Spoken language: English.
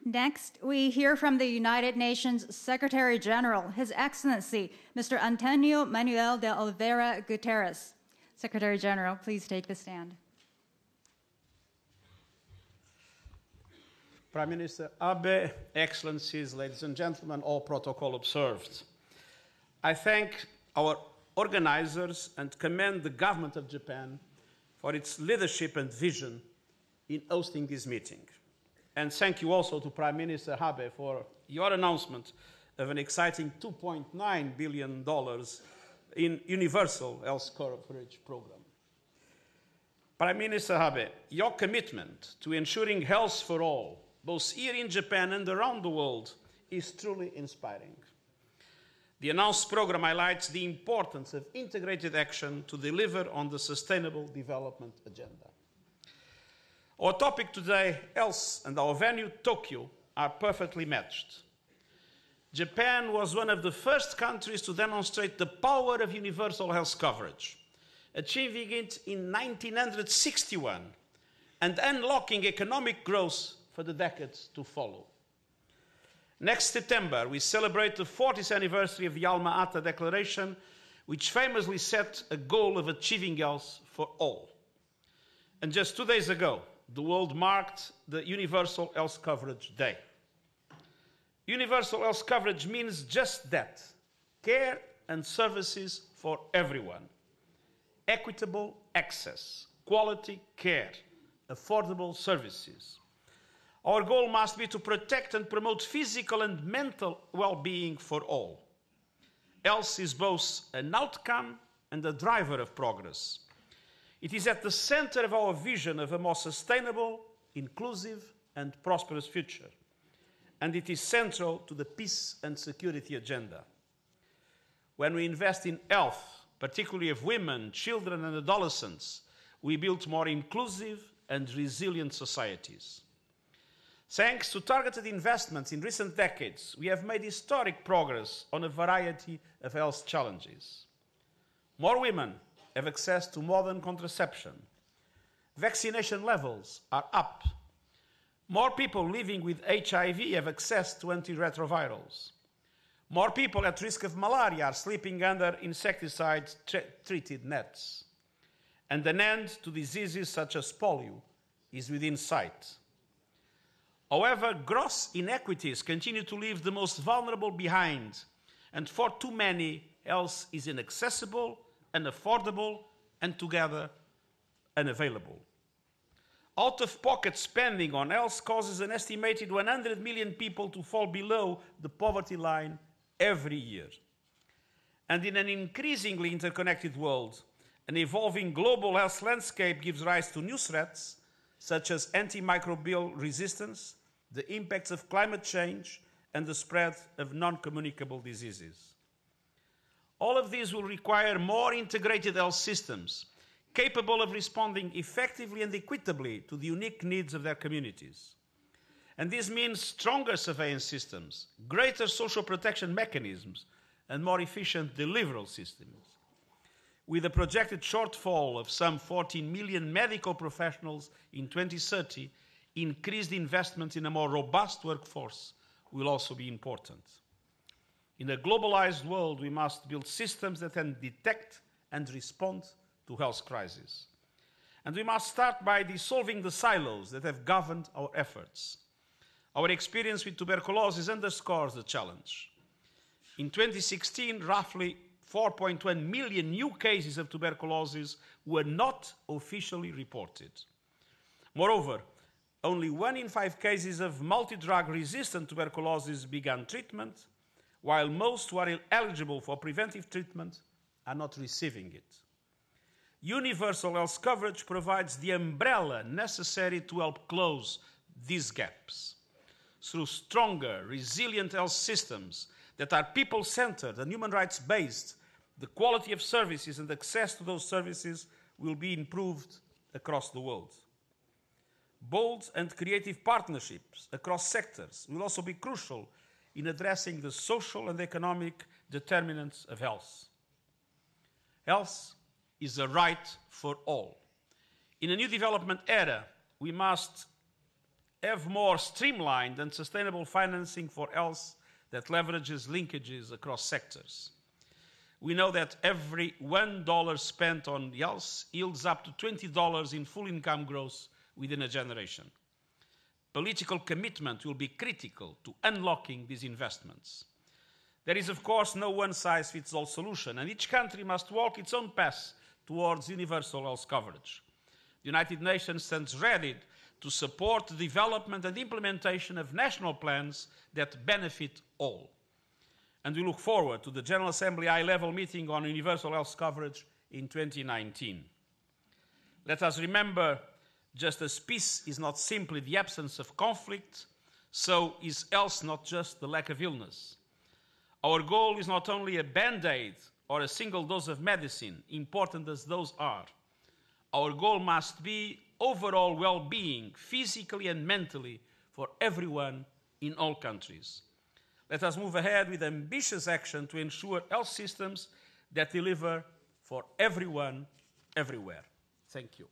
Next, we hear from the United Nations Secretary General, His Excellency, Mr. António Manuel de Oliveira Guterres. Secretary General, please take the stand. Prime Minister Abe, Excellencies, ladies and gentlemen, all protocol observed. I thank our organizers and commend the government of Japan for its leadership and vision in hosting this meeting. And thank you also to Prime Minister Abe for your announcement of an exciting $2.9 billion in universal health coverage program. Prime Minister Abe, your commitment to ensuring health for all, both here in Japan and around the world, is truly inspiring. The announced program highlights the importance of integrated action to deliver on the Sustainable Development Agenda. Our topic today, health, and our venue, Tokyo, are perfectly matched. Japan was one of the first countries to demonstrate the power of universal health coverage, achieving it in 1961 and unlocking economic growth for the decades to follow. Next September, we celebrate the 40th anniversary of the Alma Ata Declaration, which famously set a goal of achieving health for all. And just 2 days ago, the world marked the Universal Health Coverage Day. Universal health coverage means just that: care and services for everyone. Equitable access, quality care, affordable services. Our goal must be to protect and promote physical and mental well-being for all. Health is both an outcome and a driver of progress. It is at the center of our vision of a more sustainable, inclusive, and prosperous future. And it is central to the peace and security agenda. When we invest in health, particularly of women, children, and adolescents, we build more inclusive and resilient societies. Thanks to targeted investments in recent decades, we have made historic progress on a variety of health challenges. More women have access to modern contraception. Vaccination levels are up. More people living with HIV have access to antiretrovirals. More people at risk of malaria are sleeping under insecticide-treated nets. And an end to diseases such as polio is within sight. However, gross inequities continue to leave the most vulnerable behind, and for too many, health is inaccessible, unaffordable, and together unavailable. Out-of-pocket spending on health causes an estimated 100 million people to fall below the poverty line every year. And in an increasingly interconnected world, an evolving global health landscape gives rise to new threats, such as antimicrobial resistance, the impacts of climate change, and the spread of non-communicable diseases. All of these will require more integrated health systems, capable of responding effectively and equitably to the unique needs of their communities. And this means stronger surveillance systems, greater social protection mechanisms, and more efficient delivery systems. With a projected shortfall of some 14 million medical professionals in 2030, increased investment in a more robust workforce will also be important. In a globalized world, we must build systems that can detect and respond to health crises. And we must start by dissolving the silos that have governed our efforts. Our experience with tuberculosis underscores the challenge. In 2016, roughly 4.1 million new cases of tuberculosis were not officially reported. Moreover, only 1 in 5 cases of multi-drug resistant tuberculosis began treatment, while most who are eligible for preventive treatment are not receiving it. Universal health coverage provides the umbrella necessary to help close these gaps. Through stronger, resilient health systems that are people-centered and human rights-based, the quality of services and access to those services will be improved across the world. Bold and creative partnerships across sectors will also be crucial in addressing the social and economic determinants of health. Health is a right for all. In a new development era, we must have more streamlined and sustainable financing for health that leverages linkages across sectors. We know that every $1 spent on health yields up to $20 in full income growth within a generation. Political commitment will be critical to unlocking these investments. There is, of course, no one-size-fits-all solution, and each country must walk its own path towards universal health coverage. The United Nations stands ready to support the development and implementation of national plans that benefit all. And we look forward to the General Assembly high-level meeting on universal health coverage in 2019. Let us remember, just as peace is not simply the absence of conflict, so is health not just the lack of illness. Our goal is not only a band-aid or a single dose of medicine, important as those are. Our goal must be overall well-being, physically and mentally, for everyone in all countries. Let us move ahead with ambitious action to ensure health systems that deliver for everyone, everywhere. Thank you.